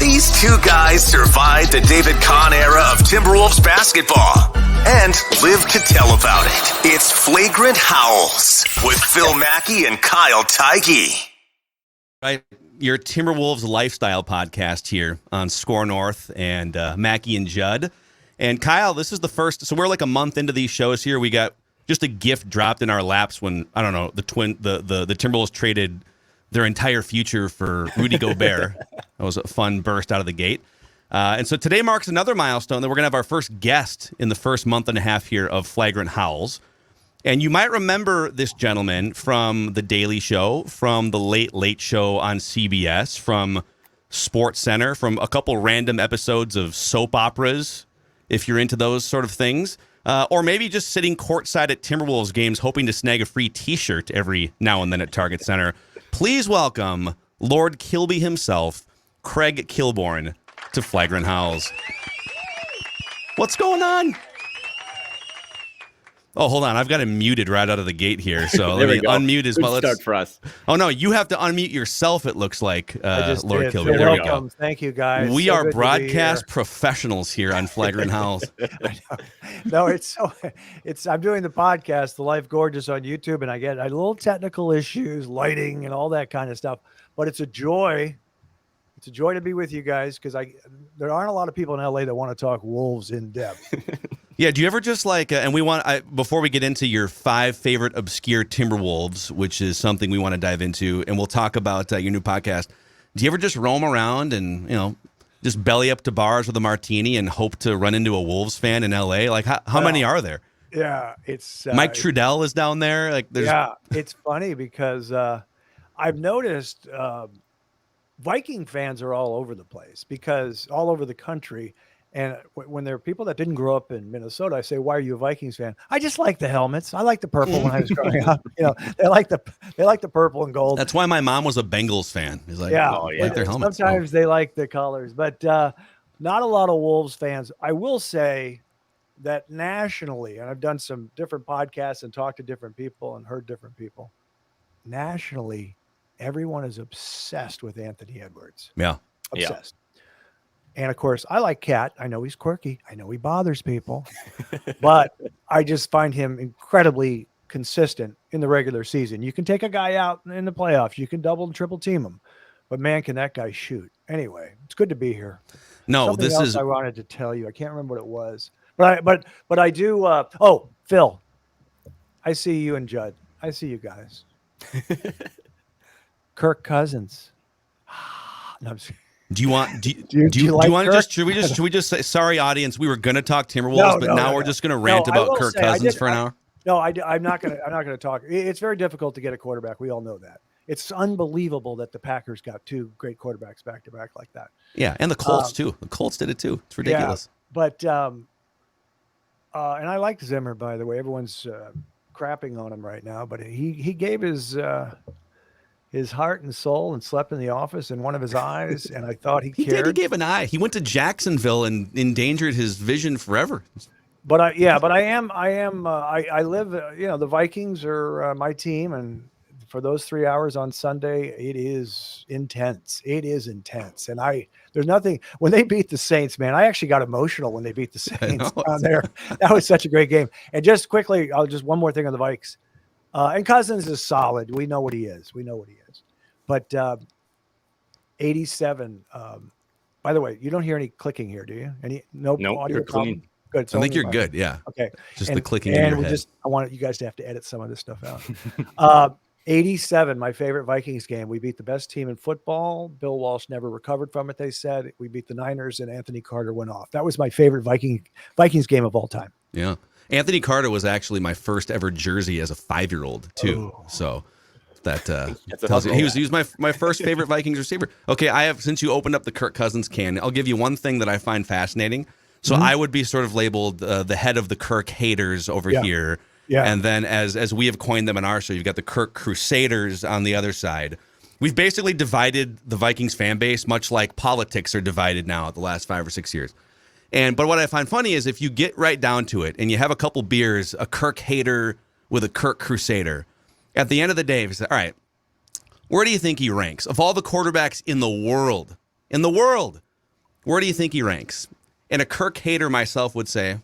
These two guys survived the David Kahn era of Timberwolves basketball and Liv could tell about it. It's Flagrant Howls with Phil Mackey and Kyle Teige. Right, your Timberwolves lifestyle podcast here on Score North and Mackey and Judd. And Kyle, this is the first, so we're like a month into these shows here. We got just a gift dropped in our laps when, I don't know, the Timberwolves traded their entire future for Rudy Gobert. That was a fun burst out of the gate. And so today marks another milestone that we're going to have our first guest in the first month and a half here of Flagrant Howls. And you might remember this gentleman from The Daily Show, from The Late Late Show on CBS, from SportsCenter, from a couple random episodes of soap operas, if you're into those sort of things. Or maybe just sitting courtside at Timberwolves games hoping to snag a free T-shirt every now and then at Target Center. Please welcome Lord Kilby himself, Craig Kilborn, to Flagrant Howls. What's going on? Oh, hold on. I've got him muted right out of the gate here. So let me unmute his mouth. Start for us. Oh, no. You have to unmute yourself, it looks like, Lord Kilby. There we go. Thank you, guys. We are broadcast professionals here on Flagrant Howls. No, I'm doing the podcast, The Life Gorgeous, on YouTube, and I get a little technical issues, lighting, and all that kind of stuff. But it's a joy. It's a joy to be with you guys because there aren't a lot of people in LA that want to talk Wolves in depth. Yeah, do you ever just like, and we want, before we get into your 5 favorite obscure Timberwolves, which is something we want to dive into, and we'll talk about your new podcast, do you ever just roam around and, just belly up to bars with a martini and hope to run into a Wolves fan in LA? Like, how many are there? Yeah, it's... Mike Trudell is down there. Like, yeah, it's funny because I've noticed Viking fans are all over the place, because all over the country. And when there are people that didn't grow up in Minnesota, I say, why are you a Vikings fan? I just like the helmets. I like the purple when I was growing up. They like the purple and gold. That's why my mom was a Bengals fan. He's like, yeah, like their helmets. Sometimes they like the colors, but not a lot of Wolves fans. I will say that nationally, and I've done some different podcasts and talked to different people and heard different people, nationally, everyone is obsessed with Anthony Edwards. Yeah. Obsessed. Yeah. And of course, I like Cat. I know he's quirky. I know he bothers people, but I just find him incredibly consistent in the regular season. You can take a guy out in the playoffs. You can double and triple team him, but man, can that guy shoot? Anyway, it's good to be here. No, Something this else is. I wanted to tell you. I can't remember what it was, but I do. Phil, I see you and Judd. I see you guys. Kirk Cousins. No, I'm just Do you want? Do you want to just? Should we just say, sorry, audience? We were going to talk Timberwolves, but now we're just going to rant about Kirk Cousins for an hour. No, I'm not going to talk. It's very difficult to get a quarterback. We all know that. It's unbelievable that the Packers got 2 great quarterbacks back to back like that. Yeah, and the Colts too. The Colts did it too. It's ridiculous. Yeah, but and I like Zimmer, by the way. Everyone's crapping on him right now, but he gave his heart and soul and slept in the office in one of his eyes, and I thought he cared. He gave an eye. He went to Jacksonville and endangered his vision forever. But I live, the Vikings are my team, and for those 3 hours on Sunday, it is intense. It is intense. And there's nothing, when they beat the Saints, man, I actually got emotional when they beat the Saints down there. That was such a great game. And just quickly, one more thing on the Vikes. And Cousins is solid. We know what he is. But 87. By the way, you don't hear any clicking here, do you? No audio? You're clean. Good. I think you're good. Yeah. Okay. Just the clicking in your head. I want you guys to have to edit some of this stuff out. 87, my favorite Vikings game. We beat the best team in football. Bill Walsh never recovered from it, they said. We beat the Niners, and Anthony Carter went off. That was my favorite Vikings game of all time. Yeah. Anthony Carter was actually my first ever jersey as a 5-year-old too. Oh. So that tells you he was my first favorite Vikings receiver. Okay, since you opened up the Kirk Cousins can, I'll give you one thing that I find fascinating. So I would be sort of labeled the head of the Kirk haters over here. Yeah. And then as we have coined them in our show, you've got the Kirk Crusaders on the other side. We've basically divided the Vikings fan base, much like politics are divided now the last 5 or 6 years. But what I find funny is if you get right down to it and you have a couple beers, a Kirk hater with a Kirk Crusader, at the end of the day, you say, all right, where do you think he ranks? Of all the quarterbacks in the world, where do you think he ranks? And a Kirk hater myself would say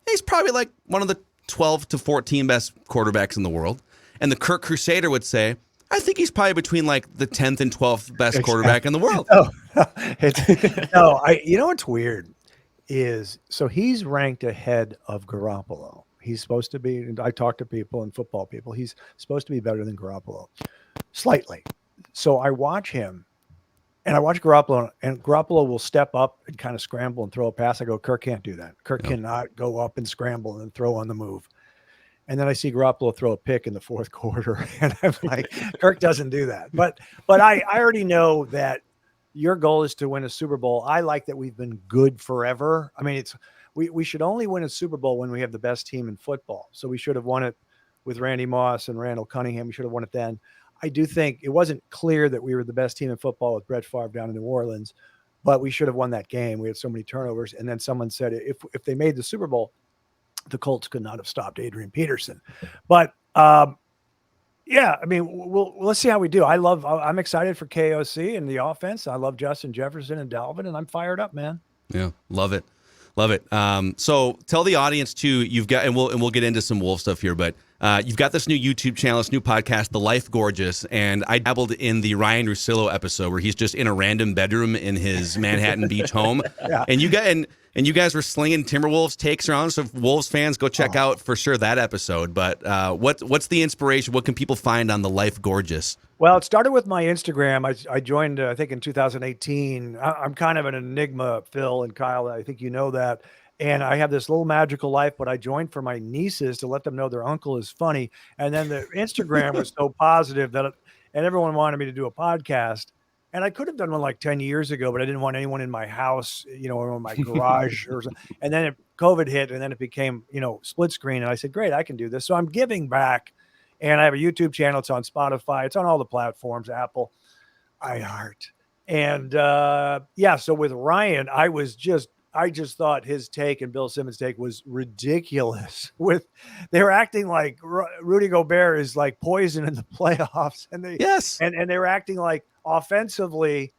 he's probably like one of the 12 to 14 best quarterbacks in the world. And the Kirk Crusader would say, I think he's probably between like the 10th and 12th best quarterback in the world. You know what's weird is, so he's ranked ahead of Garoppolo. He's supposed to be, I talk to people and football people, he's supposed to be better than Garoppolo, slightly. So I watch him and I watch Garoppolo, and Garoppolo will step up and kind of scramble and throw a pass. I go, Kirk can't do that. Kirk cannot go up and scramble and throw on the move. And then I see Garoppolo throw a pick in the fourth quarter, and I'm like, Kirk doesn't do that. But I already know that your goal is to win a Super Bowl. I like that we've been good forever. I mean, we should only win a Super Bowl when we have the best team in football. So we should have won it with Randy Moss and Randall Cunningham. We should have won it then. I do think it wasn't clear that we were the best team in football with Brett Favre down in New Orleans, but we should have won that game. We had so many turnovers. And then someone said if they made the Super Bowl, the Colts could not have stopped Adrian Peterson. But yeah, I mean, let's see how we do. I'm excited for KOC and the offense. I love Justin Jefferson and Dalvin, and I'm fired up, man. Yeah, love it. Love it. So tell the audience too, you've got, and we'll get into some Wolf stuff here, but you've got this new YouTube channel, this new podcast, The Life Gorgeous, and I dabbled in the Ryan Russillo episode where he's just in a random bedroom in his Manhattan Beach home, and you guys were slinging Timberwolves takes around. So if Wolves fans, go check out for sure that episode. But what's the inspiration? What can people find on The Life Gorgeous? Well, it started with my Instagram. I joined, I think, in 2018. I'm kind of an enigma, Phil and Kyle. I think you know that. And I have this little magical life, but I joined for my nieces to let them know their uncle is funny. And then the Instagram was so positive and everyone wanted me to do a podcast. And I could have done one like 10 years ago, but I didn't want anyone in my house, or in my garage or something. And then COVID hit, and then it became, split screen. And I said, great, I can do this. So I'm giving back. And I have a YouTube channel. It's on Spotify. It's on all the platforms, Apple, iHeart. And so with Ryan, I just thought his take and Bill Simmons' take was ridiculous. They were acting like Rudy Gobert is like poison in the playoffs, and they were acting like offensively.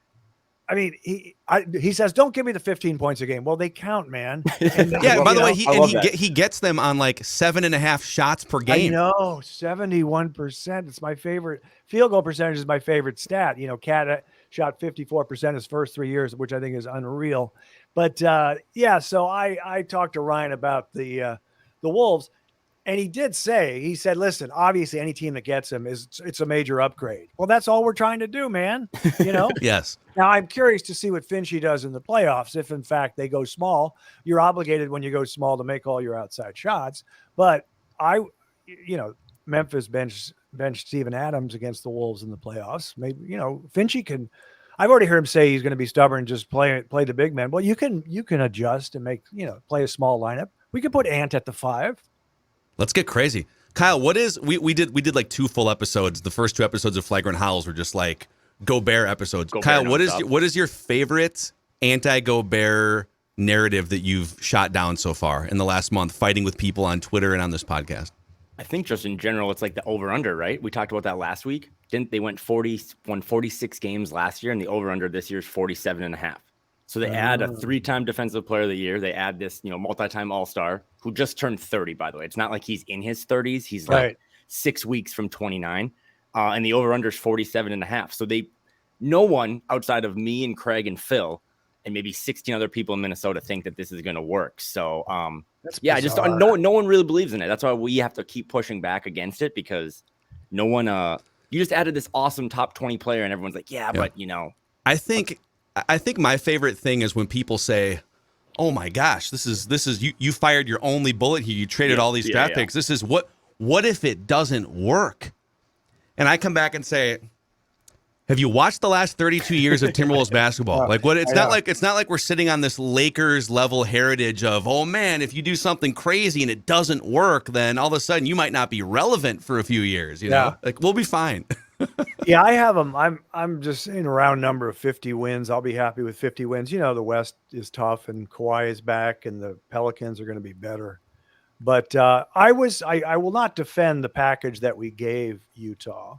I mean, he says, "Don't give me the 15 points a game." Well, they count, man. And, by the way, he gets them on like 7.5 shots per game. I know, 71%. It's my favorite field goal percentage. Is my favorite stat. Cat shot 54% his first 3 years, which I think is unreal. But so I talked to Ryan about the Wolves, and he said, listen, obviously any team that gets him it's a major upgrade. Well, that's all we're trying to do, man. Yes. Now I'm curious to see what Finchie does in the playoffs. If in fact they go small, you're obligated when you go small to make all your outside shots. But Memphis benched Steven Adams against the Wolves in the playoffs. Maybe, Finchie can. I've already heard him say he's going to be stubborn and just play the big man. Well, you can adjust and make, play a small lineup. We could put Ant at the 5. Let's get crazy. Kyle, we did like 2 full episodes. The first 2 episodes of Flagrant Howls were just like Gobert episodes. Kyle, what is your favorite anti-Gobert narrative that you've shot down so far in the last month, fighting with people on Twitter and on this podcast? I think just in general, it's like the over-under, right? We talked about that last week. They won 46 games last year, and the over-under this year is 47.5. So they add a 3-time Defensive Player of the Year. They add this, multi-time All-Star who just turned 30, by the way. It's not like he's in his 30s. He's like 6 weeks from 29. And the over-under is 47.5. So no one outside of me and Craig and Phil and maybe 16 other people in Minnesota think that this is going to work. So, no one really believes in it. That's why we have to keep pushing back against it, because no one, you just added this awesome top 20 player and everyone's like, but I think my favorite thing is when people say, oh my gosh, this is you fired your only bullet here. You traded all these draft picks. This is what if it doesn't work? And I come back and say, have you watched the last 32 years of Timberwolves basketball? It's not like we're sitting on this Lakers level heritage of, oh man, if you do something crazy and it doesn't work, then all of a sudden you might not be relevant for a few years. Like we'll be fine. Yeah, I have them. I'm just saying a round number of 50 wins. I'll be happy with 50 wins. The West is tough and Kawhi is back and the Pelicans are going to be better. But I will not defend the package that we gave Utah,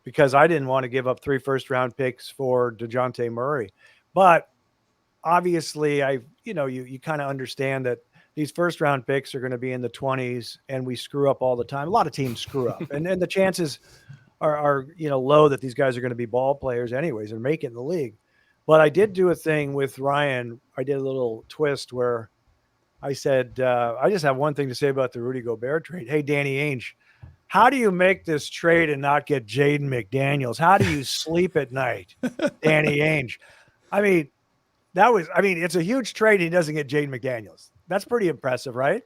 because I didn't want to give up 3 first-round picks for DeJounte Murray. But obviously you kind of understand that these first round picks are going to be in the 20s, and we screw up all the time. A lot of teams screw up, and the chances are low that these guys are going to be ball players anyways and make it in the league. But I did do a thing with Ryan. I did a little twist where I said, I just have one thing to say about the Rudy Gobert trade. Hey, Danny Ainge, how do you make this trade and not get Jaden McDaniels? How do you sleep at night, Danny Ainge? I mean, it's a huge trade. He doesn't get Jaden McDaniels. That's pretty impressive, right?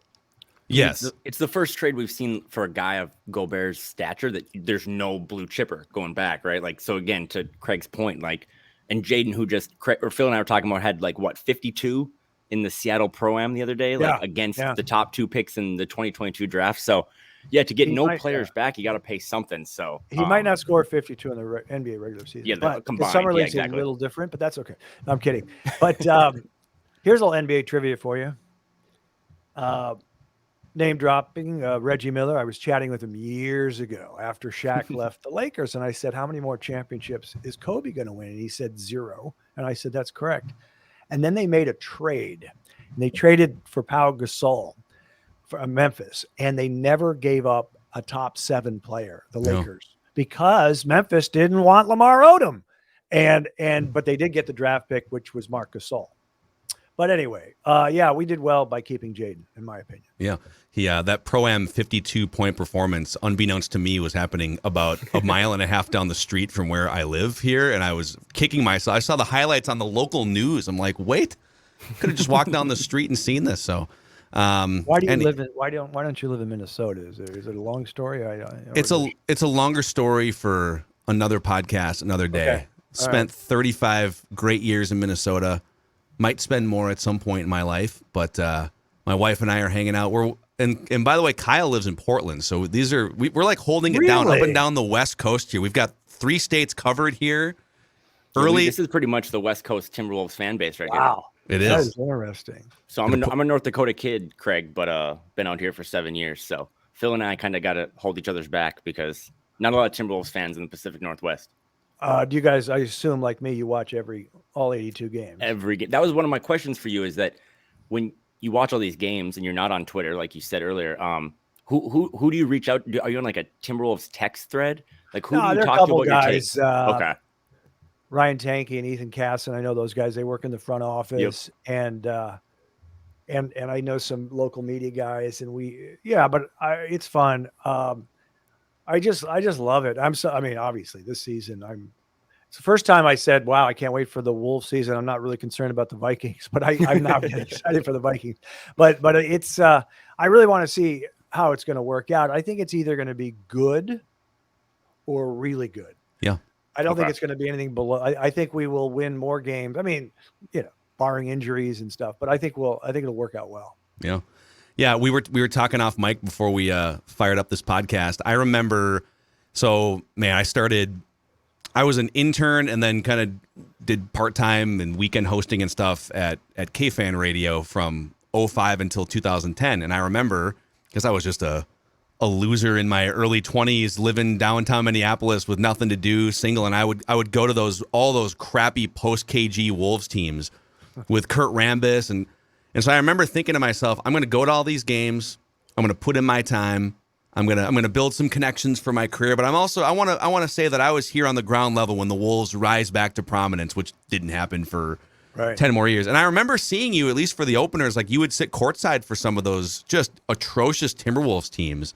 Yes. It's the first trade we've seen for a guy of Gobert's stature that there's no blue chipper going back, right? Like, so again, to Craig's point, like, and Jaden, who Phil and I were talking about, had 52 in the Seattle Pro-Am the other day, against the top 2 picks in the 2022 draft. So, to get players back, you got to pay something. So he might not score 52 in the NBA regular season. Yeah, but combined. Summer league's a little different, but that's okay. No, I'm kidding. But here's a little NBA trivia for you. Name dropping Reggie Miller. I was chatting with him years ago after Shaq left the Lakers, and I said, how many more championships is Kobe going to win? And he said 0. And I said, that's correct. And then they made a trade, and they traded for Pau Gasol from Memphis, and they never gave up a top 7 player, the Lakers, because Memphis didn't want Lamar Odom. But they did get the draft pick, which was Marc Gasol. But anyway, we did well by keeping Jaden, in my opinion. Yeah. That Pro-Am 52-point performance, unbeknownst to me, was happening about a mile and a half down the street from where I live here, and I was kicking myself. I saw the highlights on the local news. I'm like, wait, could have just walked down the street and seen this. So, why don't you live in Minnesota? Is it a long story? It's a longer story for another podcast, another day. Okay. Spent 35 great years in Minnesota. Might spend more at some point in my life, but my wife and I are hanging out. And by the way, Kyle lives in Portland, so we're like holding it down up and down the West Coast here. We've got 3 states covered here. This is pretty much the West Coast Timberwolves fan base right here. Wow, it is. That is interesting. So I'm a North Dakota kid, Craig, but been out here for 7 years. So Phil and I kind of got to hold each other's back because not a lot of Timberwolves fans in the Pacific Northwest. Do you guys, I assume like me, you watch all 82 games? Every game. That was one of my questions for you, is that when you watch all these games and you're not on Twitter, like you said earlier, who do you reach out? Are you on like a Timberwolves text thread? Like who do you talk to about guys, your take? Okay. Ryan Tanky and Ethan Casson. I know those guys. They work in the front office, and I know some local media guys, and it's fun. I just love it. Obviously this season it's the first time I said, wow, I can't wait for the Wolves season. I'm not really concerned about the Vikings, but I'm not really excited for the Vikings, but it's, I really want to see how it's going to work out. I think it's either going to be good or really good. Yeah. I don't think it's going to be anything below. I think we will win more games. I mean, barring injuries and stuff, but I think it'll work out well. Yeah. Yeah, we were talking off mic before we fired up this podcast. I remember, I was an intern and then kind of did part-time and weekend hosting and stuff at KFan Radio from 2005 until 2010. And I remember, because I was just a loser in my early 20s, living downtown Minneapolis with nothing to do, single, and I would go to all those crappy post-KG Wolves teams with Kurt Rambis and so I remember thinking to myself, I'm going to go to all these games. I'm going to put in my time. I'm going to build some connections for my career. But I want to say that I was here on the ground level when the Wolves rise back to prominence, which didn't happen for 10 more years. And I remember seeing you, at least for the openers, like you would sit courtside for some of those just atrocious Timberwolves teams.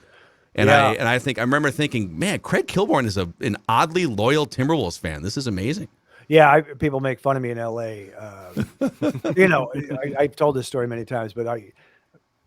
And I remember thinking, man, Craig Kilborn is an oddly loyal Timberwolves fan. This is amazing. Yeah, people make fun of me in LA. I've told this story many times, but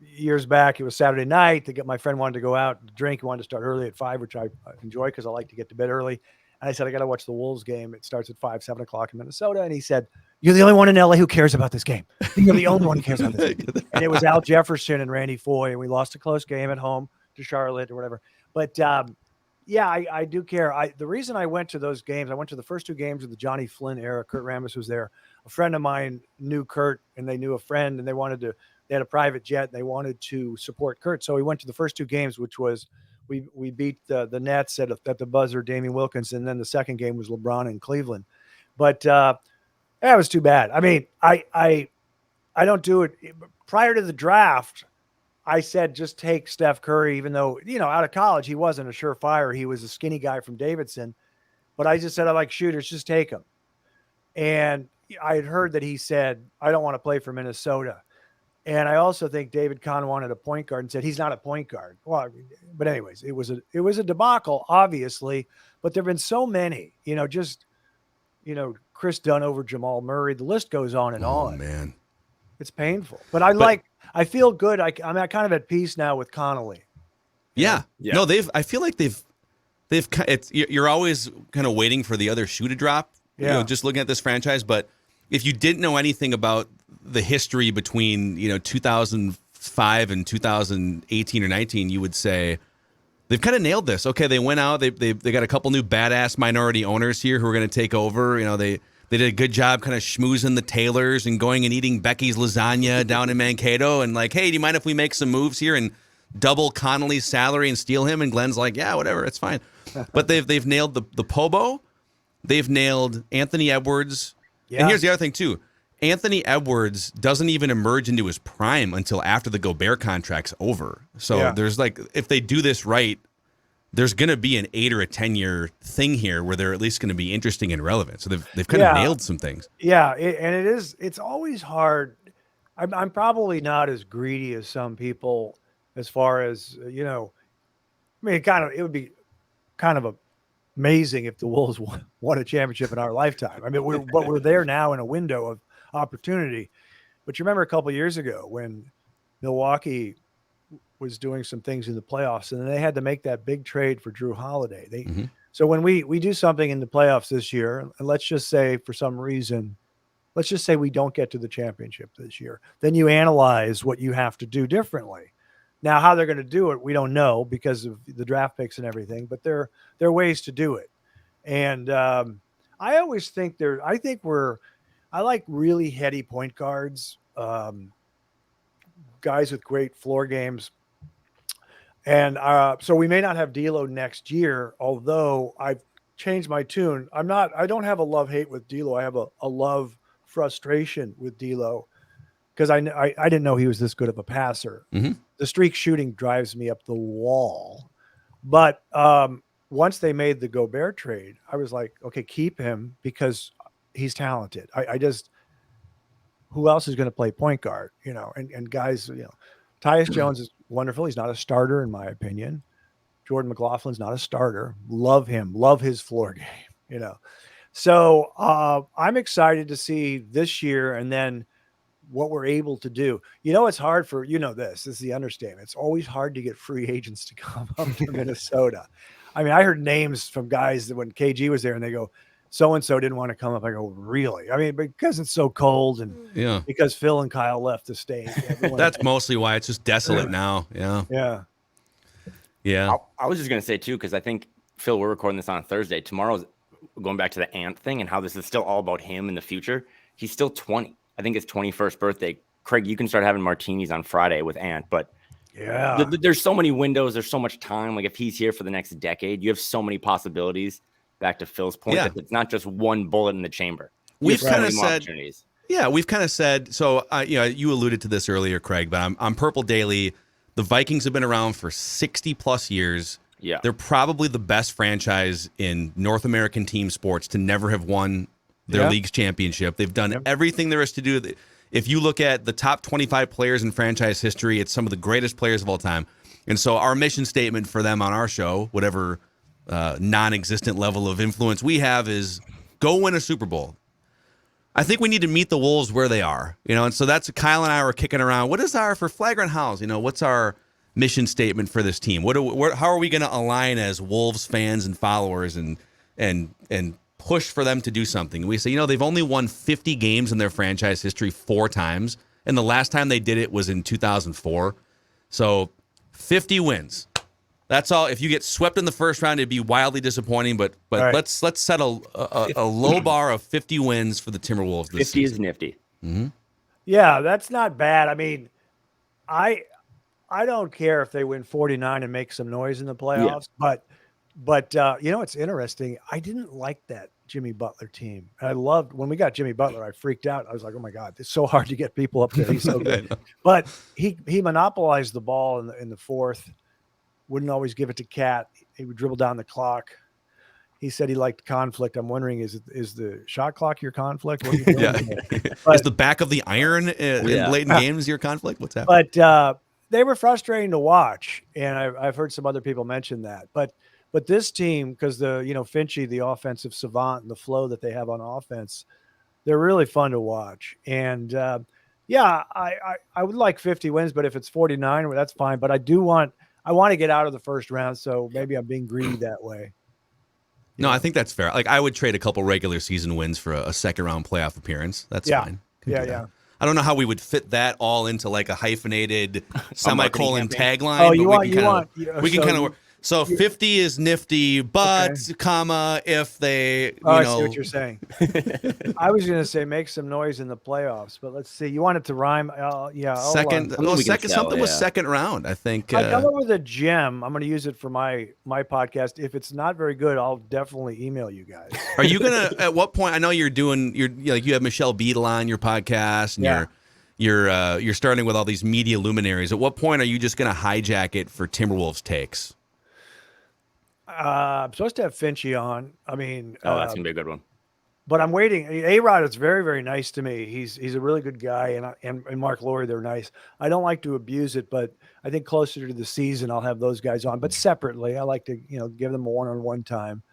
years back, it was Saturday night. My friend wanted to go out and drink. He wanted to start early at 5, which I enjoy because I like to get to bed early. And I said, I got to watch the Wolves game. It starts at 5, 7 o'clock in Minnesota. And he said, you're the only one in LA who cares about this game. You're the only one who cares about this game. And it was Al Jefferson and Randy Foye, and we lost a close game at home to Charlotte or whatever. But I do care. The reason I went to those games, I went to the first 2 games of the Johnny Flynn era. Kurt Rambis was there. A friend of mine knew Kurt, and they knew a friend, and they had a private jet, and they wanted to support Kurt. So we went to the first 2 games, which was we beat the Nets at the buzzer, Damian Wilkins, and then the second game was LeBron in Cleveland. But That was too bad. I mean, I don't do it. Prior to the draft, I said just take Steph Curry, even though, out of college, he wasn't a surefire. He was a skinny guy from Davidson. But I just said, I like shooters, just take him. And I had heard that he said, I don't want to play for Minnesota. And I also think David Kahn wanted a point guard and said, he's not a point guard. Well, but anyways, it was a debacle, obviously. But there have been so many, Chris Dunn over Jamal Murray. The list goes on and on. Man. It's painful. But I feel good. I'm kind of at peace now with Connolly. Yeah. No, I feel like you're always kind of waiting for the other shoe to drop, just looking at this franchise. But if you didn't know anything about the history between, 2005 and 2018 or 19, you would say they've kind of nailed this. Okay, they went out. They got a couple new badass minority owners here who are going to take over. They did a good job kind of schmoozing the Taylors and going and eating Becky's lasagna down in Mankato and like, hey, do you mind if we make some moves here and double Connolly's salary and steal him? And Glenn's like, yeah, whatever, it's fine. But they've nailed the Pobo. They've nailed Anthony Edwards. Yeah. And here's the other thing, too. Anthony Edwards doesn't even emerge into his prime until after the Gobert contract's over. So there's if they do this right, there's going to be an 8 or a 10-year thing here where they're at least going to be interesting and relevant. So they've kind of nailed some things. Yeah, it's always hard. I'm probably not as greedy as some people as far as, it would be kind of amazing if the Wolves won a championship in our lifetime. I mean, we're there now in a window of opportunity. But you remember a couple of years ago when Milwaukee was doing some things in the playoffs, and then they had to make that big trade for Drew Holiday. So when we do something in the playoffs this year, and let's just say for some reason, let's just say we don't get to the championship this year, then you analyze what you have to do differently. Now, how they're going to do it, we don't know because of the draft picks and everything, but there are ways to do it. And I always think I like really heady point guards, guys with great floor games. And so we may not have D'Lo next year, although I've changed my tune. I don't have a love-hate with D'Lo. I have a love frustration with D'Lo because I didn't know he was this good of a passer. Mm-hmm. The streak shooting drives me up the wall. But once they made the Gobert trade, I was like, okay, keep him because he's talented. Who else is going to play point guard, and guys, Tyus Jones is wonderful. He's not a starter, in my opinion. Jordan McLaughlin's not a starter. Love him. Love his floor game, So I'm excited to see this year and then what we're able to do. It's hard for, this is the understatement. It's always hard to get free agents to come up to Minnesota. I mean, I heard names from guys that when KG was there and they go, so-and-so didn't want to come up. I go, really? I mean, because it's so cold and because Phil and Kyle left the state. That's mostly why it's just desolate now. Yeah. I was just going to say, too, because I think, Phil, we're recording this on Thursday. Tomorrow's going back to the Ant thing and how this is still all about him in the future. He's still 20. I think his 21st birthday. Craig, you can start having martinis on Friday with Ant, but there's so many windows. There's so much time. Like if he's here for the next decade, you have so many possibilities. Back to Phil's point, that it's not just one bullet in the chamber. We've kind of said, we've kind of said. So, you alluded to this earlier, Craig, but I'm Purple Daily. The Vikings have been around for 60 plus years. Yeah, they're probably the best franchise in North American team sports to never have won their league's championship. They've done everything there is to do. If you look at the top 25 players in franchise history, it's some of the greatest players of all time. And so our mission statement for them on our show, whatever non-existent level of influence we have, is go win a Super Bowl. I think we need to meet the Wolves where they are, and so that's Kyle and I were kicking around. What is our, for Flagrant Howls, what's our mission statement for this team? How are we going to align as Wolves fans and followers and push for them to do something? We say, they've only won 50 games in their franchise history 4 times, and the last time they did it was in 2004. So 50 wins. That's all. If you get swept in the first round, it'd be wildly disappointing. But right. let's set a low bar of 50 wins for the Timberwolves this 50 season. Is nifty. Mm-hmm. Yeah, that's not bad. I mean, I don't care if they win 49 and make some noise in the playoffs, but But it's interesting. I didn't like that Jimmy Butler team. And I loved when we got Jimmy Butler, I freaked out. I was like, oh my God, it's so hard to get people up there. He's so good. But he monopolized the ball in the fourth, wouldn't always give it to Cat. He would dribble down the clock. He said he liked conflict. I'm wondering, is the shot clock your conflict? What are you doing? Yeah. Is the back of the iron in late in games your conflict? What's happening? But they were frustrating to watch, and I've heard some other people mention that. But this team, because Finchie, the offensive savant, and the flow that they have on offense, they're really fun to watch. And I would like 50 wins, but if it's 49, well, that's fine. But I want to get out of the first round, so maybe I'm being greedy that way. No, I think that's fair. Like, I would trade a couple regular season wins for a second round playoff appearance. That's fine. Yeah. I don't know how we would fit that all into like a hyphenated semicolon tagline. Oh, we can kind of work. So 50 is nifty, but comma if they I see what you're saying. I was going to say make some noise in the playoffs, but let's see. You want it to rhyme? Second was second round. I think. I come up with a gem. I'm going to use it for my podcast. If it's not very good, I'll definitely email you guys. Are you gonna? At what point? I know you have Michelle Beadle on your podcast, and you're starting with all these media luminaries. At what point are you just going to hijack it for Timberwolves takes? I'm supposed to have Finchie on. I mean, that's gonna be a good one. But I'm waiting. A-Rod is very, very nice to me. He's a really good guy, and Mark Laurie, they're nice. I don't like to abuse it, but I think closer to the season, I'll have those guys on. But separately, I like to give them a one-on-one time.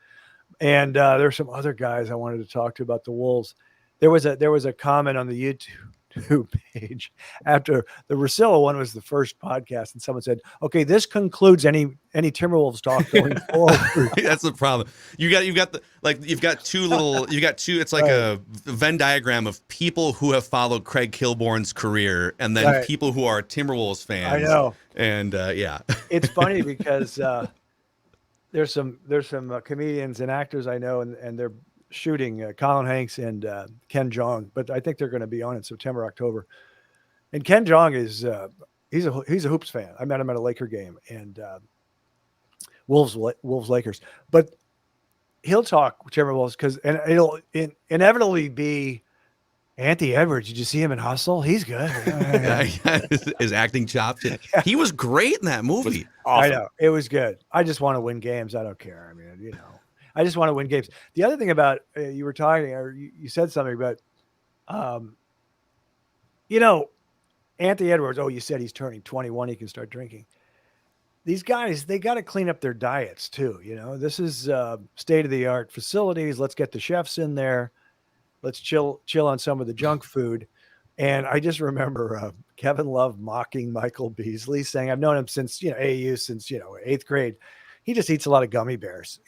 And there's some other guys I wanted to talk to about the Wolves. There was a comment on the YouTube page after the Russillo one was the first podcast, and someone said, "Okay, this concludes any Timberwolves talk going forward." That's the problem. You've got two. It's like a Venn diagram of people who have followed Craig Kilborn's career, and then people who are Timberwolves fans. I know, and it's funny because there's some comedians and actors I know, and they're shooting Colin Hanks and Ken Jeong, but I think they're going to be on in September, October. And Ken Jeong is he's a hoops fan. I met him at a Laker game, and Wolves Lakers. But he'll talk Timberwolves and it'll inevitably be Anthony Edwards. Did you see him in Hustle? He's good. His acting chops. He was great in that movie. Awesome. I know, it was good. I just want to win games. I don't care. I mean, I just want to win games. The other thing about you were talking, or you said something about, Anthony Edwards. Oh, you said he's turning 21. He can start drinking. These guys, they got to clean up their diets too. This is state of the art facilities. Let's get the chefs in there. Let's chill on some of the junk food. And I just remember Kevin Love mocking Michael Beasley, saying, "I've known him since AAU, since 8th grade. He just eats a lot of gummy bears."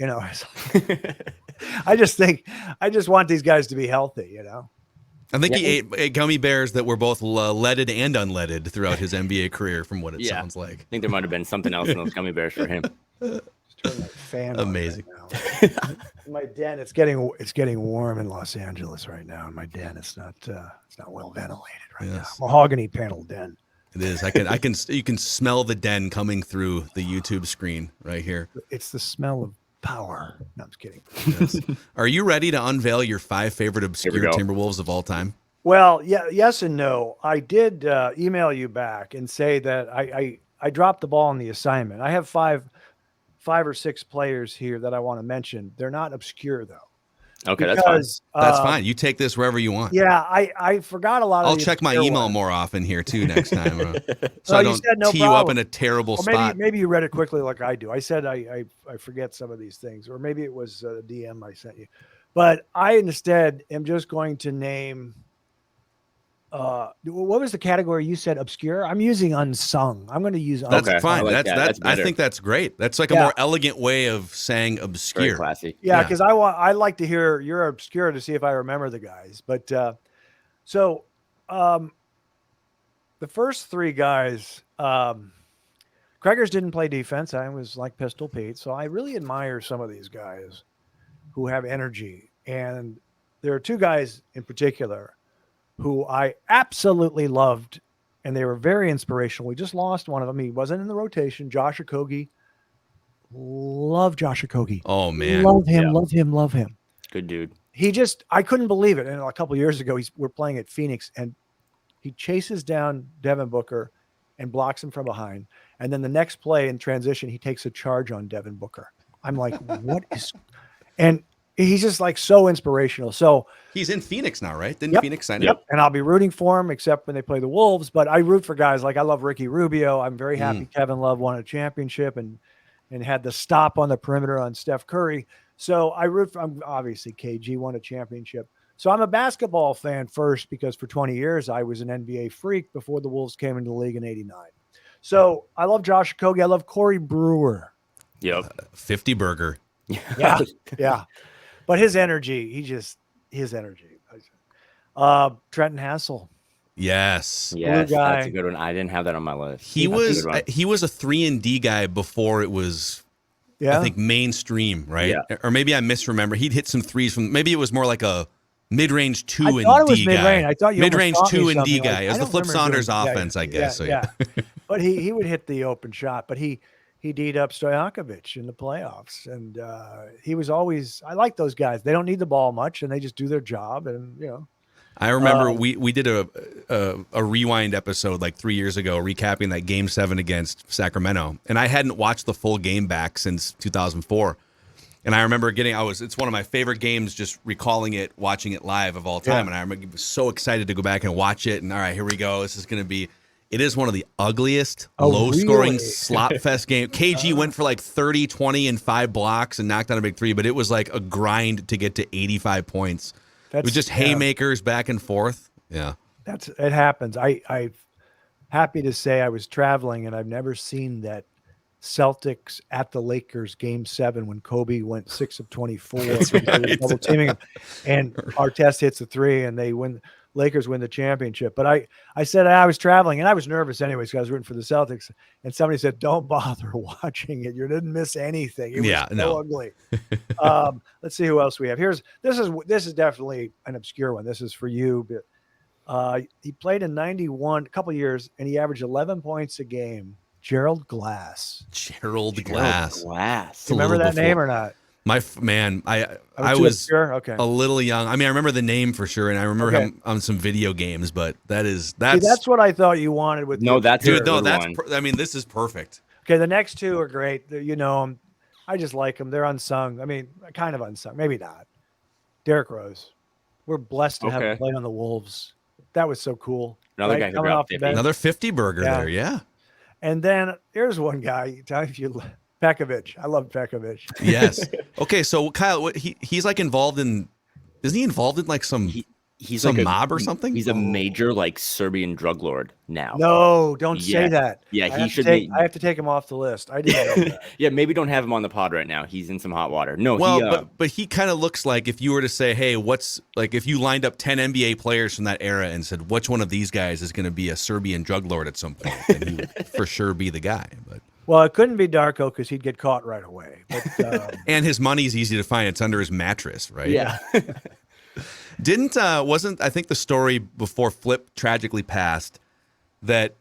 I just want these guys to be healthy. I think he ate gummy bears that were both leaded and unleaded throughout his NBA career, from what it sounds like. I think there might have been something else in those gummy bears for him. Amazing. Right now. My den, it's getting warm in Los Angeles right now. In my den, it's not well ventilated right now. Mahogany panel den. It is. You can smell the den coming through the YouTube screen right here. It's the smell of power. No, I'm just kidding. Yes. Are you ready to unveil your 5 favorite obscure Timberwolves of all time? Well, yes and no. I did email you back and say that I dropped the ball on the assignment. I have five or six players here that I want to mention. They're not obscure though. Okay, that's fine. You take this wherever you want. Yeah, I forgot a lot of. I'll check my email more often here too next time, so I don't tee you up in a terrible spot. Maybe you read it quickly like I do. I said I forget some of these things, or maybe it was a DM I sent you. But I instead am just going to name. What was the category you said? Obscure. I'm using unsung. I'm going to use. That's fine. I think that's great. That's like a more elegant way of saying obscure. Very classy. Yeah, because I like to hear your obscure to see if I remember the guys. But the first 3 guys, Craigers didn't play defense. I was like Pistol Pete, so I really admire some of these guys who have energy. And there are 2 guys in particular who I absolutely loved, and they were very inspirational. We just lost one of them. He wasn't in the rotation, Josh Okogie. love Josh Okogie. Oh man, Love him, Yeah. love him, love him. Good dude. I couldn't believe it. And a couple of years ago, we're playing at Phoenix, and he chases down Devin Booker and blocks him from behind. And then the next play in transition, he takes a charge on Devin Booker. I'm like, what is? And he's just like so inspirational. So he's in Phoenix now, right? Didn't Phoenix sign him? and I'll be rooting for him, except when they play the Wolves. But I root for guys like I love Ricky Rubio. I'm very happy Kevin Love won a championship and had the stop on the perimeter on Steph Curry. So I root for, obviously KG won a championship. So I'm a basketball fan first because for 20 years I was an NBA freak before the Wolves came into the league in '89. So I love Josh Okogie. I love Corey Brewer. Yep. 50 burger. Yeah. Yeah. But his energy, Trenton Hassel. Yes. Yes, guy. that's a good one. I didn't have that on my list. He That's a good one. was a 3-and-D guy before it was I think mainstream, right? Yeah. Or maybe I misremember. He'd hit some threes from maybe it was more like a mid-range 2 I and thought it was D mid-range. guy. I thought you mid-range almost taught me 2 and D something guy. like- It was I the don't Flip remember Saunders doing- offense, I guess. So, yeah. But he would hit the open shot, but he D'd up Stojakovic in the playoffs. And he was always, I like those guys. They don't need the ball much and they just do their job. And, you know, I remember we did a rewind episode like 3 years ago, recapping that Game 7 against Sacramento, and I hadn't watched the full game back since 2004. And I remember it's one of my favorite games, just recalling it, watching it live of all time. Yeah. And I remember so excited to go back and watch it. And all right, here we go. This is going to be. It is one of the ugliest, low-scoring really? slop fest game. KG went for like 30, 20, and 5 blocks and knocked down a big three, but it was like a grind to get to 85 points. It was just haymakers back and forth. Yeah. it happens. I'm happy to say I was traveling and I've never seen that Celtics at the Lakers Game 7 when Kobe went 6 of 24. right. Double teaming him, and Artest hits a three and they win. Lakers win the championship. But I said I was traveling and I was nervous anyways because I was rooting for the Celtics. And somebody said, don't bother watching it. You didn't miss anything. It was so ugly. Let's see who else we have. This is definitely an obscure one. This is for you. But he played in 91, a couple years, and he averaged 11 points a game. Gerald Glass. Gerald Glass. Do you remember that name or not? I was okay. a little young. I mean, I remember the name for sure, and I remember him on some video games. But that's what I thought you wanted with. That's dude. No, that's. I mean, this is perfect. Okay, the next two are great. You know them. I just like them. They're unsung. I mean, kind of unsung. Maybe not. Derrick Rose. We're blessed to have him play on the Wolves. That was so cool. Another guy coming off the bench. Another 50 burger there. Yeah. And then here's one guy. Pekovic. I love Pekovic. Yes. Okay, so Kyle, he's like involved in? Isn't he involved in like some like a mob or something? He's a major like Serbian drug lord now. No, don't say that. Yeah, I have to take him off the list. I didn't know that. Yeah, maybe don't have him on the pod right now. He's in some hot water. No, but he kind of looks like if you were to say, hey, what's like if you lined up 10 NBA players from that era and said which one of these guys is going to be a Serbian drug lord at some point, then he would for sure be the guy. But well, it couldn't be Darko because he'd get caught right away. But, and his money's easy to find. It's under his mattress, right? Yeah. Wasn't I think the story before Flip tragically passed that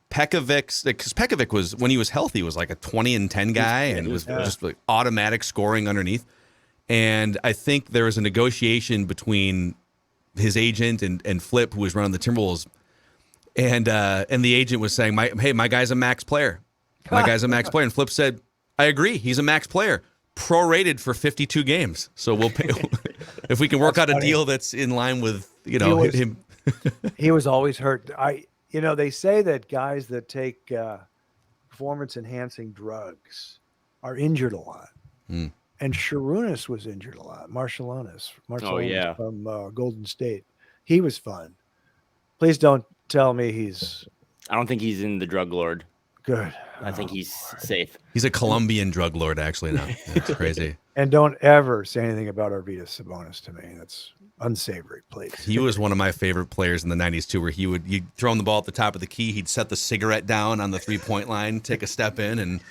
Pekovic, because Pekovic was, when he was healthy, was like a 20 and 10 guy and was just like automatic scoring underneath. And I think there was a negotiation between his agent and Flip, who was running the Timberwolves. And the agent was saying, my guy's a max player. My guy's a max player. And Flip said, I agree. He's a max player. Prorated for 52 games. So we'll pay if we can work out a deal that's in line with, him. He was always hurt. They say that guys that take performance enhancing drugs are injured a lot. And Sharunas was injured a lot. Marciulionis from Golden State. He was fun. Please don't tell me I don't think he's in the drug lord. Good. I think he's safe. He's a Colombian drug lord, actually, now. That's crazy. And don't ever say anything about Arvydas Sabonis to me. That's unsavory, please. He was one of my favorite players in the 90s, too, where you'd throw him the ball at the top of the key. He'd set the cigarette down on the three-point line, take a step in, and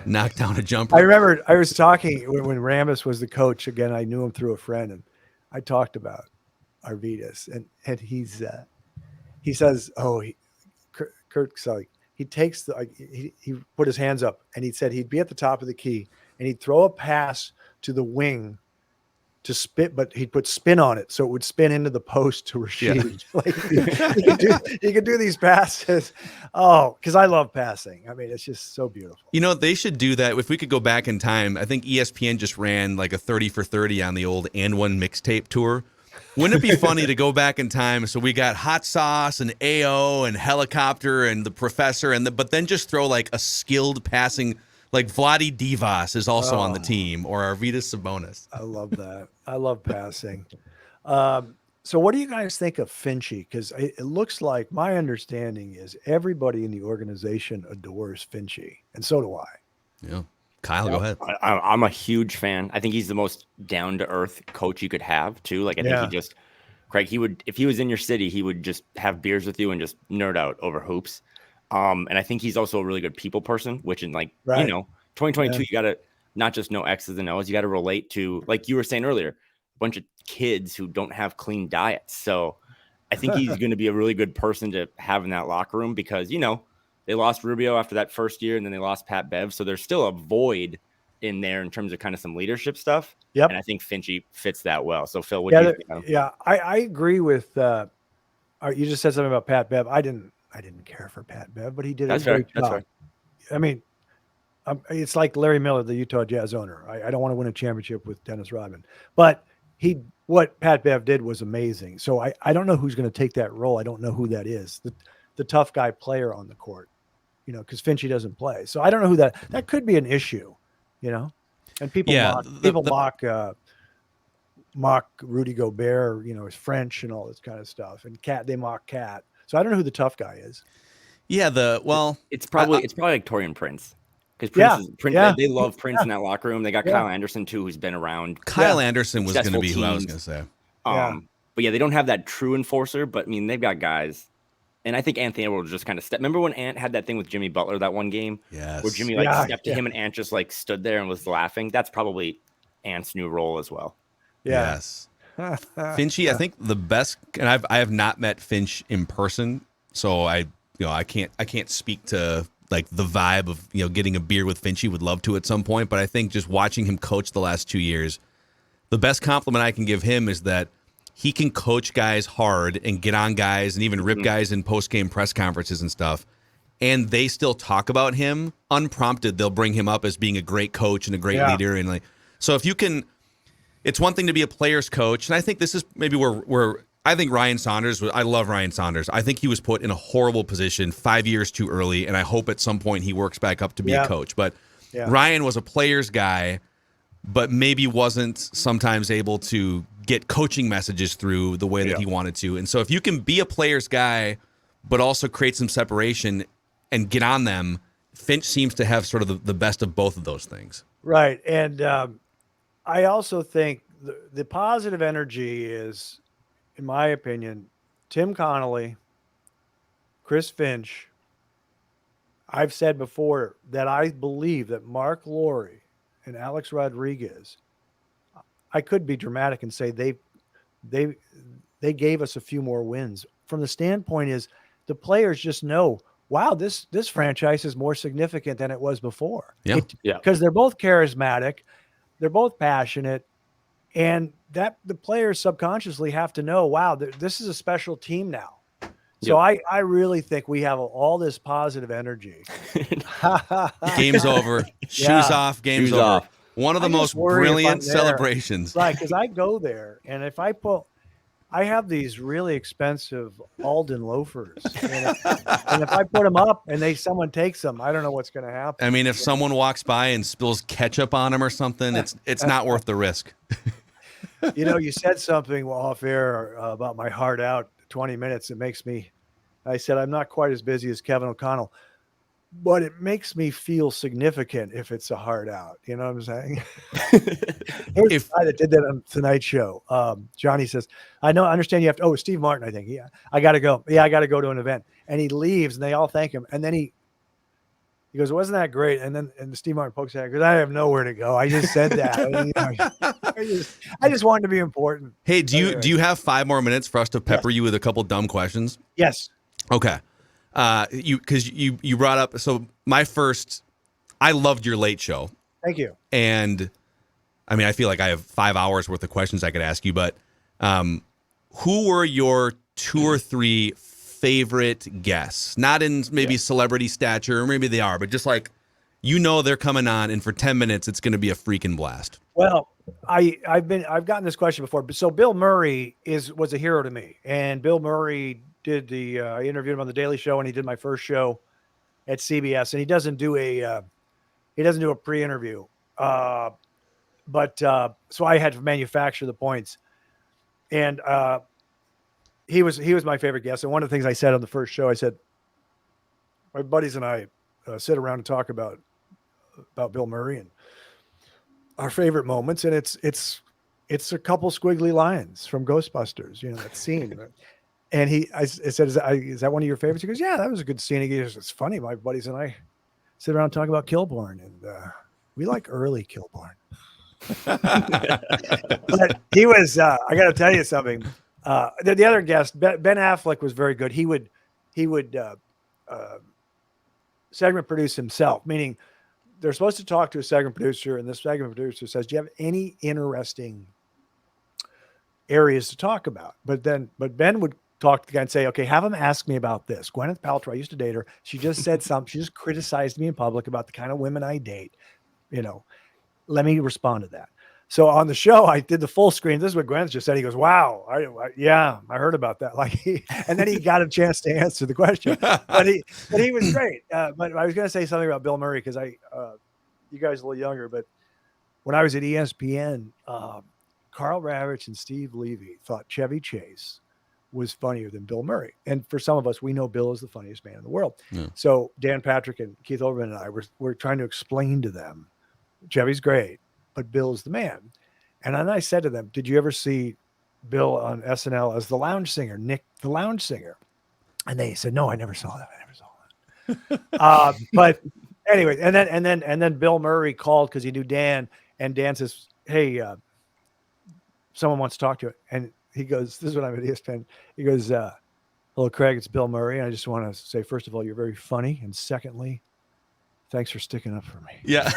knock down a jumper. I remember I was talking when Rambis was the coach. Again, I knew him through a friend, and I talked about Arvydas. And he says, Kirk's like, he takes he put his hands up and he said he'd be at the top of the key and he'd throw a pass to the wing to spin, but he'd put spin on it so it would spin into the post to Rashid. Yeah. Like, he could do these passes. Oh, because I love passing. I mean, it's just so beautiful. You know, they should do that. If we could go back in time, I think ESPN just ran like a 30 for 30 on the old And One mixtape tour. Wouldn't it be funny to go back in time? So we got Hot Sauce and AO and Helicopter and the Professor, but then just throw like a skilled passing. Like Vlade Divac is also on the team, or Arvydas Sabonis. I love that. I love passing. So what do you guys think of Finchie? Because it looks like, my understanding is everybody in the organization adores Finchie, and so do I. Yeah. Kyle, go ahead. I'm a huge fan. I think he's the most down-to-earth coach you could have, too. Like, I think Craig, if he was in your city, he would just have beers with you and just nerd out over hoops. And I think he's also a really good people person, which in 2022, you got to not just know X's and O's, you got to relate to, like you were saying earlier, a bunch of kids who don't have clean diets. So I think he's going to be a really good person to have in that locker room because, they lost Rubio after that first year and then they lost Pat Bev. So there's still a void in there in terms of kind of some leadership stuff. Yep. And I think Finchie fits that well. So Phil, what do you think? Yeah, I agree with, you just said something about Pat Bev. I didn't care for Pat Bev, but he did a great job. That's right. I mean, it's like Larry Miller, the Utah Jazz owner. I don't want to win a championship with Dennis Rodman, but what Pat Bev did was amazing. So I don't know who's going to take that role. I don't know who that is. The tough guy player on the court, because Finchie doesn't play. So I don't know who that could be an issue, and people mock Rudy Gobert, his French and all this kind of stuff. And they mock Cat. So I don't know who the tough guy is. Yeah, it's probably like Taurean Prince. Because Prince, they love Prince in that locker room. They got Kyle Anderson too, who's been around. Kyle Anderson was going to be who I was going to say. But they don't have that true enforcer. But I mean, they've got guys, and I think Anthony Edwards just kind of step. Remember when Ant had that thing with Jimmy Butler that one game? Yes. Where Jimmy stepped to him and Ant just stood there and was laughing. That's probably Ant's new role as well. Yeah. Yes. Finchie, I think the best, and I have not met Finch in person, so I can't speak to like the vibe of getting a beer with Finchie. Would love to at some point, but I think just watching him coach the last 2 years, the best compliment I can give him is that he can coach guys hard and get on guys and even rip guys in post-game press conferences and stuff, and they still talk about him unprompted. They'll bring him up as being a great coach and a great leader, and so if you can. It's one thing to be a player's coach, and I think this is maybe where I think Ryan Saunders I love Ryan Saunders. I think he was put in a horrible position 5 years too early, and I hope at some point he works back up to be a coach. But Ryan was a player's guy, but maybe wasn't sometimes able to get coaching messages through the way that he wanted to. And so if you can be a player's guy, but also create some separation and get on them, Finch seems to have sort of the best of both of those things. Right, and I also think the positive energy is, in my opinion, Tim Connolly, Chris Finch. I've said before that I believe that Mark Lowry and Alex Rodriguez, I could be dramatic and say they gave us a few more wins. From the standpoint is the players just know, wow, this franchise is more significant than it was before. Because they're both charismatic. They're both passionate, and that the players subconsciously have to know, wow, this is a special team now. So I really think we have all this positive energy. Game's over. Shoes off. Game's over. One of the most brilliant celebrations. Right, because I go there, and if I have these really expensive Alden loafers, and if I put them up and someone takes them, I don't know what's going to happen. I mean, if someone walks by and spills ketchup on them or something, it's not worth the risk. You said something off air about my heart out 20 minutes. I said, I'm not quite as busy as Kevin O'Connell, but it makes me feel significant if it's a hard out. You know what I'm saying? Here's the guy that did that on Tonight Show. Johnny says, I understand you have to, Steve Martin, I think. Yeah, I got to go. Yeah, I got to go to an event. And he leaves and they all thank him. And then he goes, wasn't that great? And Steve Martin pokes at him because I have nowhere to go. I just said that. I just wanted to be important. Hey, do you have 5 more minutes for us to pepper you with a couple dumb questions? Yes. Okay. Because you brought up, so I loved your late show. Thank you. And I mean, I feel like I have 5 hours worth of questions I could ask you, but who were your 2 or 3 favorite guests? Not in maybe celebrity stature, or maybe they are, but just like, they're coming on, and for 10 minutes, it's going to be a freaking blast. Well, I've gotten this question before. So Bill Murray was a hero to me, and Bill Murray did I interviewed him on the Daily Show, and he did my first show at CBS, and he doesn't do a pre-interview. So I had to manufacture the points, and he was my favorite guest. And one of the things I said on the first show, I said, my buddies and I sit around and talk about Bill Murray and our favorite moments, and it's a couple squiggly lines from Ghostbusters, that scene. And I said, is that one of your favorites? He goes, yeah, that was a good scene. He goes, it's funny, my buddies and I sit around and talk about Kilborn, and we like early Kilborn. But he was, I got to tell you something. The other guest, Ben Affleck, was very good. He would segment produce himself, meaning they're supposed to talk to a segment producer, and this segment producer says, do you have any interesting areas to talk about? But Ben would talk to the guy and say, okay, have him ask me about this. Gwyneth Paltrow, I used to date her. She just said something. She just criticized me in public about the kind of women I date. Let me respond to that. So on the show, I did the full screen. This is what Gwyneth just said. He goes, wow, I heard about that. And then he got a chance to answer the question. But he was great. But I was going to say something about Bill Murray, because you guys are a little younger, but when I was at ESPN, Carl Ravitch and Steve Levy thought Chevy Chase was funnier than Bill Murray. And for some of us, we know Bill is the funniest man in the world. Yeah. So Dan Patrick and Keith Olbermann and I were trying to explain to them, Chevy's great, but Bill is the man. And then I said to them, did you ever see Bill on SNL as the lounge singer, Nick the lounge singer? And they said, no, I never saw that. But anyway, and then Bill Murray called because he knew Dan, and Dan says, hey, someone wants to talk to you. And he goes, this is what I'm at ESPN. He goes, hello, Craig, it's Bill Murray. And I just want to say, first of all, you're very funny. And secondly, thanks for sticking up for me. Yeah.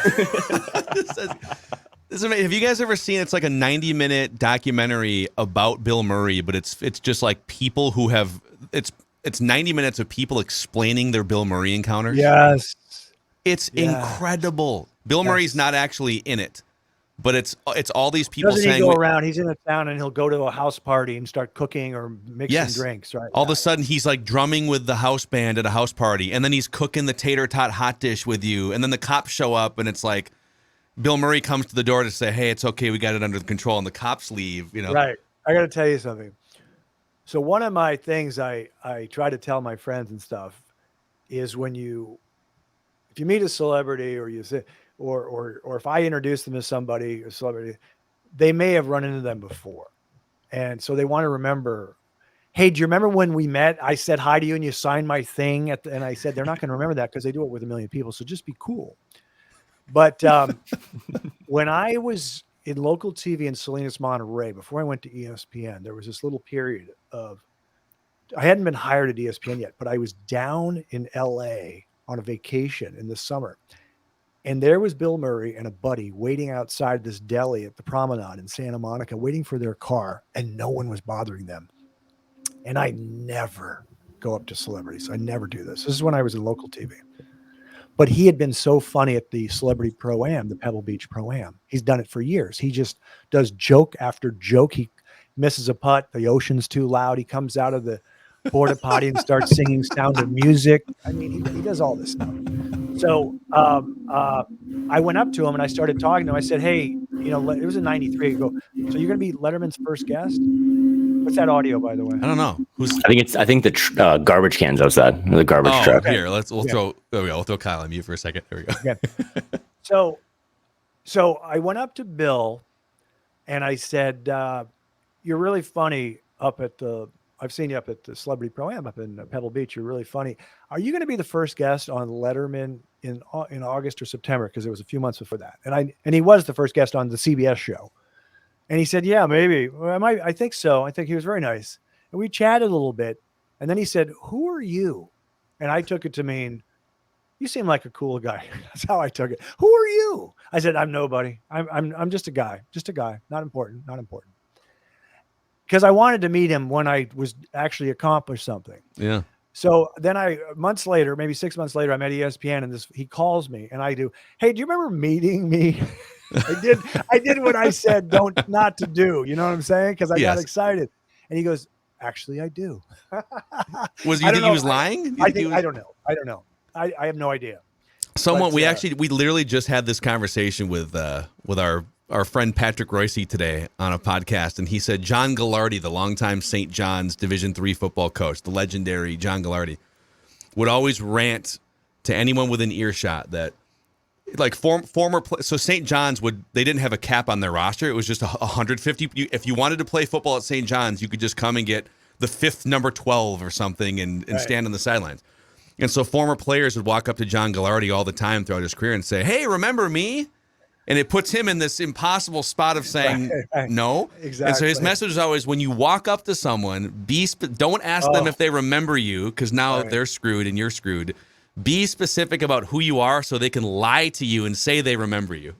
This is amazing. Have you guys ever seen, it's like a 90-minute documentary about Bill Murray, but it's just like people who have, it's 90 minutes of people explaining their Bill Murray encounters. Yes. It's incredible. Bill Murray's not actually in it, but it's all these people Doesn't saying, he go around, he's in a town and he'll go to a house party and start cooking or mixing drinks, right? All of a sudden he's like drumming with the house band at a house party, and then he's cooking the tater tot hot dish with you, and then the cops show up, and it's like Bill Murray comes to the door to say, hey, it's okay, we got it under control, and the cops leave, Right. I got to tell you something. So one of my things I try to tell my friends and stuff is if you meet a celebrity, or you say, or if I introduce them to somebody, a celebrity, they may have run into them before. And so they want to remember, hey, do you remember when we met? I said hi to you and you signed my thing. And I said, they're not going to remember that because they do it with 1 million people. So just be cool. But when I was in local TV in Salinas, Monterey, before I went to ESPN, there was this little period of, I hadn't been hired at ESPN yet, but I was down in LA on a vacation in the summer. And there was Bill Murray and a buddy waiting outside this deli at the Promenade in Santa Monica, waiting for their car, and no one was bothering them. And I never go up to celebrities. I never do this. This is when I was in local TV. But he had been so funny at the Celebrity Pro-Am, the Pebble Beach Pro-Am. He's done it for years. He just does joke after joke. He misses a putt. The ocean's too loud. He comes out of the porta potty and starts singing Sound of Music. I mean, he does all this stuff. So I went up to him and I started talking to him. I said, hey, it was in 93. I go, so you're going to be Letterman's first guest? What's that audio, by the way? I don't know. I think the garbage cans outside, the garbage truck. Here, we'll throw Kyle on mute for a second. There we go. Okay. So I went up to Bill and I said, you're really funny I've seen you up at the Celebrity Pro-Am up in Pebble Beach. You're really funny. Are you going to be the first guest on Letterman in August or September? Because it was a few months before that. And he was the first guest on the CBS show. And he said, yeah, maybe. I think so. I think he was very nice. And we chatted a little bit. And then he said, who are you? And I took it to mean, you seem like a cool guy. That's how I took it. Who are you? I said, I'm nobody. I'm just a guy, not important. Because I wanted to meet him when I was actually accomplished something. Yeah. So then months later, maybe 6 months later, I'm at ESPN and he calls me and I do, hey, do you remember meeting me? I did what I said not to do. You know what I'm saying? Because I got excited. And he goes, actually, I do. You think he was lying? I don't know. I have no idea. We literally just had this conversation with our friend Patrick Royce today on a podcast, and he said John Gallardi, the longtime St. John's Division III football coach, the legendary John Gallardi, would always rant to anyone within earshot that, like, so St. John's they didn't have a cap on their roster. It was just 150. If you wanted to play football at St. John's, you could just come and get the 5th number 12 or something and stand on the sidelines. And so former players would walk up to John Gallardi all the time throughout his career and say, hey, remember me? And it puts him in this impossible spot of saying no. Exactly. And so his message is always, when you walk up to someone, don't ask them if they remember you, because now they're screwed and you're screwed. Be specific about who you are so they can lie to you and say they remember you.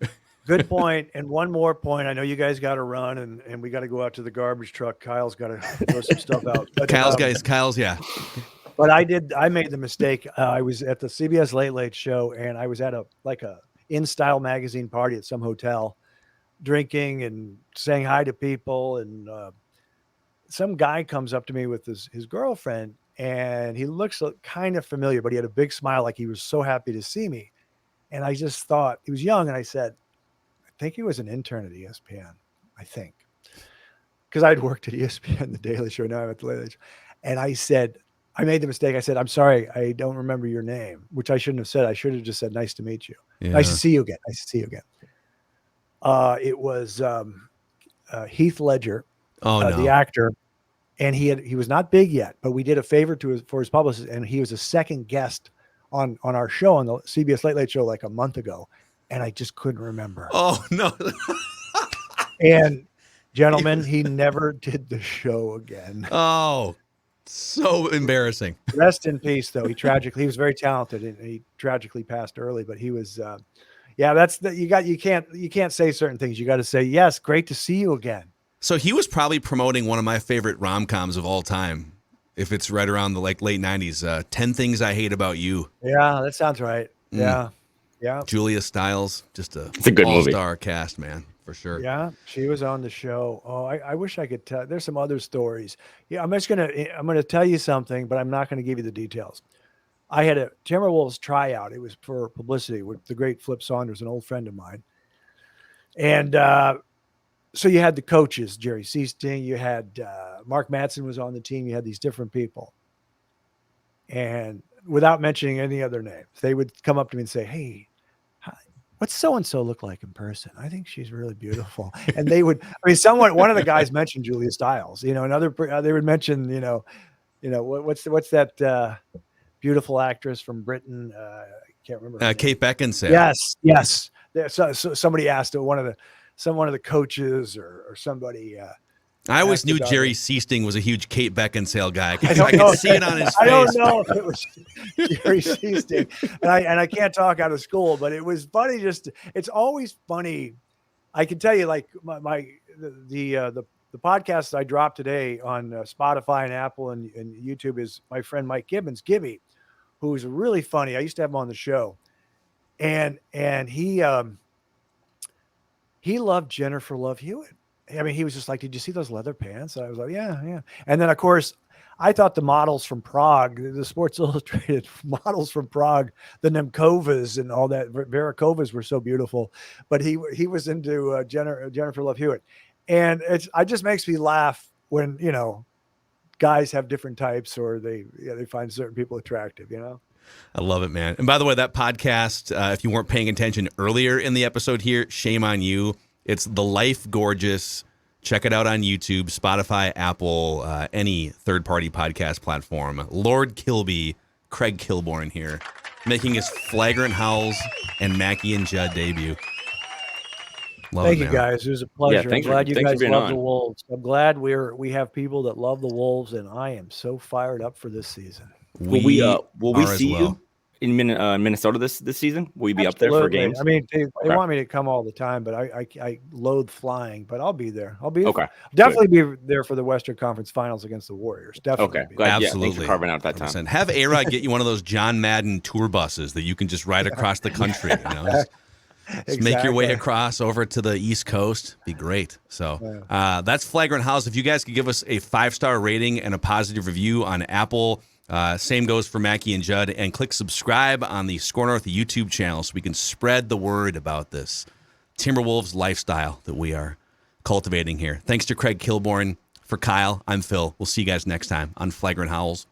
Good point. And one more point. I know you guys got to run and we got to go out to the garbage truck. Kyle's got to throw some stuff out. But, Kyle's, yeah. But I made the mistake. I was at the CBS Late Late Show and I was at a In Style magazine party at some hotel, drinking and saying hi to people. And some guy comes up to me with his girlfriend, and he looks kind of familiar, but he had a big smile, like he was so happy to see me. And I just thought, he was young, and I said, I think he was an intern at ESPN, I think. Because I'd worked at ESPN, The Daily Show, now I'm at the Late Late Show. And I said, I made the mistake. I said, I'm sorry, I don't remember your name, which I shouldn't have said. I should have just said, nice to meet you. Yeah. Nice to see you again. It was Heath Ledger, the actor. And he was not big yet, but we did a favor for his publicist, and he was a second guest on our show, on the CBS Late Late Show, like a month ago. And I just couldn't remember. Oh, no. And gentlemen, he never did the show again. Oh, so embarrassing. Rest in peace, though. He was very talented, and he tragically passed early, but he was, you can't say certain things. You got to say, yes, great to see you again. So he was probably promoting one of my favorite rom-coms of all time, if it's right around the late 90s, 10 Things I Hate About You. Yeah, that sounds right. Yeah. Julia Stiles, just it's a good all-star cast, man, for sure. Yeah, she was on the show. Oh, I wish I could tell. There's some other stories. Yeah, I'm gonna tell you something, but I'm not gonna give you the details. I had a Timberwolves tryout. It was for publicity with the great Flip Saunders, an old friend of mine. And so you had the coaches, Jerry Seasting, you had Mark Madsen was on the team. You had these different people. And without mentioning any other names, they would come up to me and say, hey, what's so-and-so look like in person? I think she's really beautiful. And they would, one of the guys mentioned Julia Stiles, they would mention, what's that beautiful actress from Britain? I can't remember. Kate Beckinsale. Yes. So somebody asked one of the coaches or somebody. I always knew Jerry Seasting was a huge Kate Beckinsale guy. I could see it on his face. I don't know if it was Jerry Seasting, and I can't talk out of school, but it was funny. It's always funny. I can tell you, like the podcast I dropped today on Spotify and Apple and YouTube is my friend Mike Gibbons, Gibby, who's really funny. I used to have him on the show, and he loved Jennifer Love Hewitt. I mean, he was just like, did you see those leather pants? And I was like, yeah. And then, of course, I thought the models from Prague, the Sports Illustrated models from Prague, the Nemkovas and all that, Verakovas were so beautiful. But he was into Jennifer Love Hewitt. And it just makes me laugh when, guys have different types or they find certain people attractive, I love it, man. And by the way, that podcast, if you weren't paying attention earlier in the episode here, shame on you. It's The Life Gorgeous. Check it out on YouTube, Spotify, Apple, any third-party podcast platform. Lord Kilby, Craig Kilborn here, making his Flagrant Howls and Mackey and Judd debut. Thank you, guys. It was a pleasure. I'm glad you guys love the Wolves. I'm glad we have people that love the Wolves, and I am so fired up for this season. Will we see you in Minnesota this season? Will you be up there for Absolutely. games? I mean, they Okay. want me to come all the time, but I loathe flying. But I'll be there. I'll be Okay. definitely be there for the Western Conference Finals against the Warriors. Definitely. Okay. be Glad, there. yeah, Absolutely. thanks for carving out that time. 100%. Have A-Rod get you one of those John Madden tour buses that you can just ride across the country. You know? Just make your way Exactly. across over to the East Coast. Be great. So that's Flagrant Howls. If you guys could give us a 5-star rating and a positive review on Apple, same goes for Mackey and Judd. And click subscribe on the Score North YouTube channel so we can spread the word about this Timberwolves lifestyle that we are cultivating here. Thanks to Craig Kilborn. For Kyle, I'm Phil. We'll see you guys next time on Flagrant Howls.